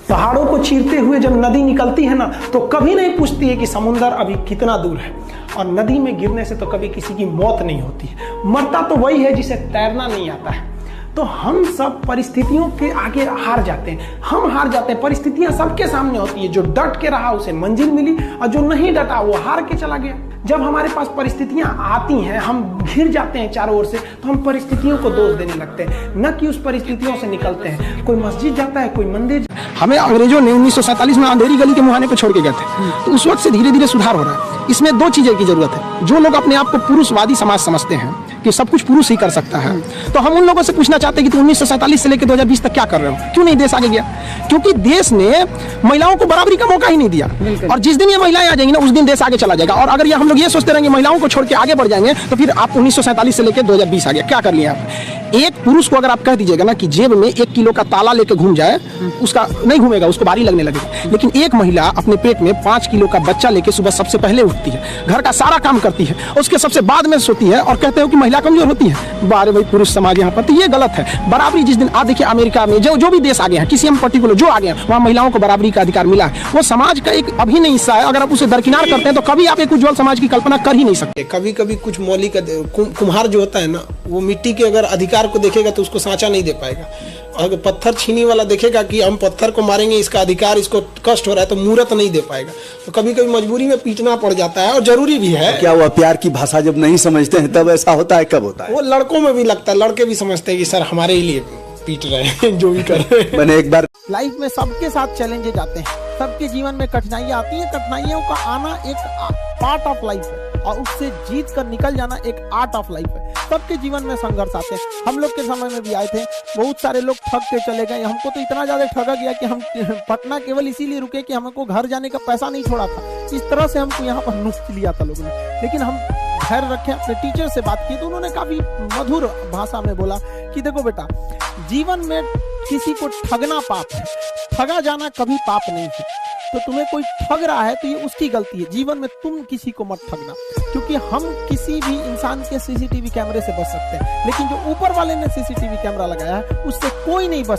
पहाड़ों को चीरते हुए जब नदी निकलती है ना, तो कभी नहीं पूछती है कि समुंदर अभी कितना दूर है। और नदी में गिरने से तो कभी किसी की मौत नहीं होती है, मरता तो वही है जिसे तैरना नहीं आता है। तो हम सब परिस्थितियों के आगे हार जाते हैं, हम हार जाते हैं। परिस्थितियां सबके सामने होती है, जो डट के रहा उसे मंजिल मिली, और जो नहीं डटा वो हार के चला गया। जब हमारे पास परिस्थितियां आती हैं, हम घिर जाते हैं चारों ओर से, तो हम परिस्थितियों को दोष देने लगते हैं, न कि उस परिस्थितियों से निकलते हैं। कोई मस्जिद जाता है, कोई मंदिर। हमें अंग्रेजों ने 1947 में अंधेरी गली के मुहाने पे छोड़ के गए थे, तो उस वक्त से धीरे धीरे सुधार हो रहा है। इसमें दो चीजें की जरूरत है। जो लोग अपने आप को पुरुषवादी समाज समझते हैं कि सब कुछ पुरुष ही कर सकता है, तो हम उन लोगों से पूछना चाहते हैं कि 1947 से लेकर 2020 तक क्या कर रहे हो, क्यों नहीं देश आगे गया? क्योंकि देश ने महिलाओं को बराबरी का मौका ही नहीं दिया। और जिस दिन ये महिलाएं आ जाएंगी ना, उस दिन देश आगे चला जाएगा। और अगर ये हम लोग ये सोचते रहेंगे महिलाओं को छोड़ के आगे बढ़ जाएंगे, तो फिर आप 1947 से लेकर 2020 आ गया, क्या कर लिया आप? एक पुरुष को अगर आप कह दीजिएगा ना कि जेब में 1 किलो का ताला लेके घूम जाए, उसका नहीं घूमेगा, उसको भारी लगने लगेगा। लेकिन एक महिला अपने पेट में 5 किलो का बच्चा लेके सुबह सबसे पहले उठती है, घर का सारा काम करती है, उसके सबसे बाद में सोती है, और कहते हो कि महिला कमजोर होती है। बारे भाई पुरुष समाज यहाँ पर, तो ये गलत है। बराबरी जिस दिन आप देखिए अमेरिका में जो भी देश आगे हैं, किसी हम पर्टिकुलर जो आगे हैं, वहाँ महिलाओं को बराबरी का अधिकार मिला है। वो समाज का एक अभिन्न हिस्सा है। अगर आप उसे दरकिनार करते हैं तो कभी आप एक उज्जवल समाज की कल्पना कर ही नहीं सकते। कभी कभी कुछ मौलिक कुम्हार जो होता है ना, वो मिट्टी के अगर अधिकार को देखेगा तो उसको सांचा नहीं दे पाएगा। अगर पत्थर छीनी वाला देखेगा कि हम पत्थर को मारेंगे, इसका अधिकार, इसको कष्ट हो रहा है, तो मूर्त नहीं दे पाएगा। तो कभी कभी मजबूरी में पीटना पड़ जाता है, और जरूरी भी है। क्या वो प्यार की भाषा जब नहीं समझते हैं तब ऐसा होता है? कब होता है? वो लड़कों में भी लगता है, लड़के भी समझते हैं कि सर हमारे ही लिए पीट रहे हैं, जो भी कर रहे हैं। मैंने एक बार लाइफ में सबके साथ चैलेंजेस आते हैं, सबके जीवन में कठिनाइयां आती हैं। कठिनाइयों का आना एक पार्ट ऑफ लाइफ है, और उससे जीत कर निकल जाना एक आर्ट ऑफ लाइफ है। सबके जीवन में संघर्ष आते हैं, हम लोग के समय में भी आए थे। बहुत सारे लोग ठग के चले गए, हमको तो इतना ज्यादा ठगा गया कि हम पटना केवल इसीलिए रुके कि हमको घर जाने का पैसा नहीं छोड़ा था। इस तरह से हमको यहाँ पर नुस्ख लिया था लोगों ने। लेकिन हम धैर्य रखे, अपने टीचर से बात की तो उन्होंने काफी मधुर भाषा में बोला कि देखो बेटा, जीवन में किसी को ठगना पाप है, ठगा जाना कभी पाप नहीं है। तो तुम्हें कोई ठग रहा है तो ये उसकी गलती है। जीवन में तुम किसी को मत ठगना, क्योंकि हम किसी भी इंसान के सीसीटीवी कैमरे से बच सकते हैं, लेकिन जो ऊपर वाले ने सीसीटीवी कैमरा लगाया है उससे कोई नहीं बच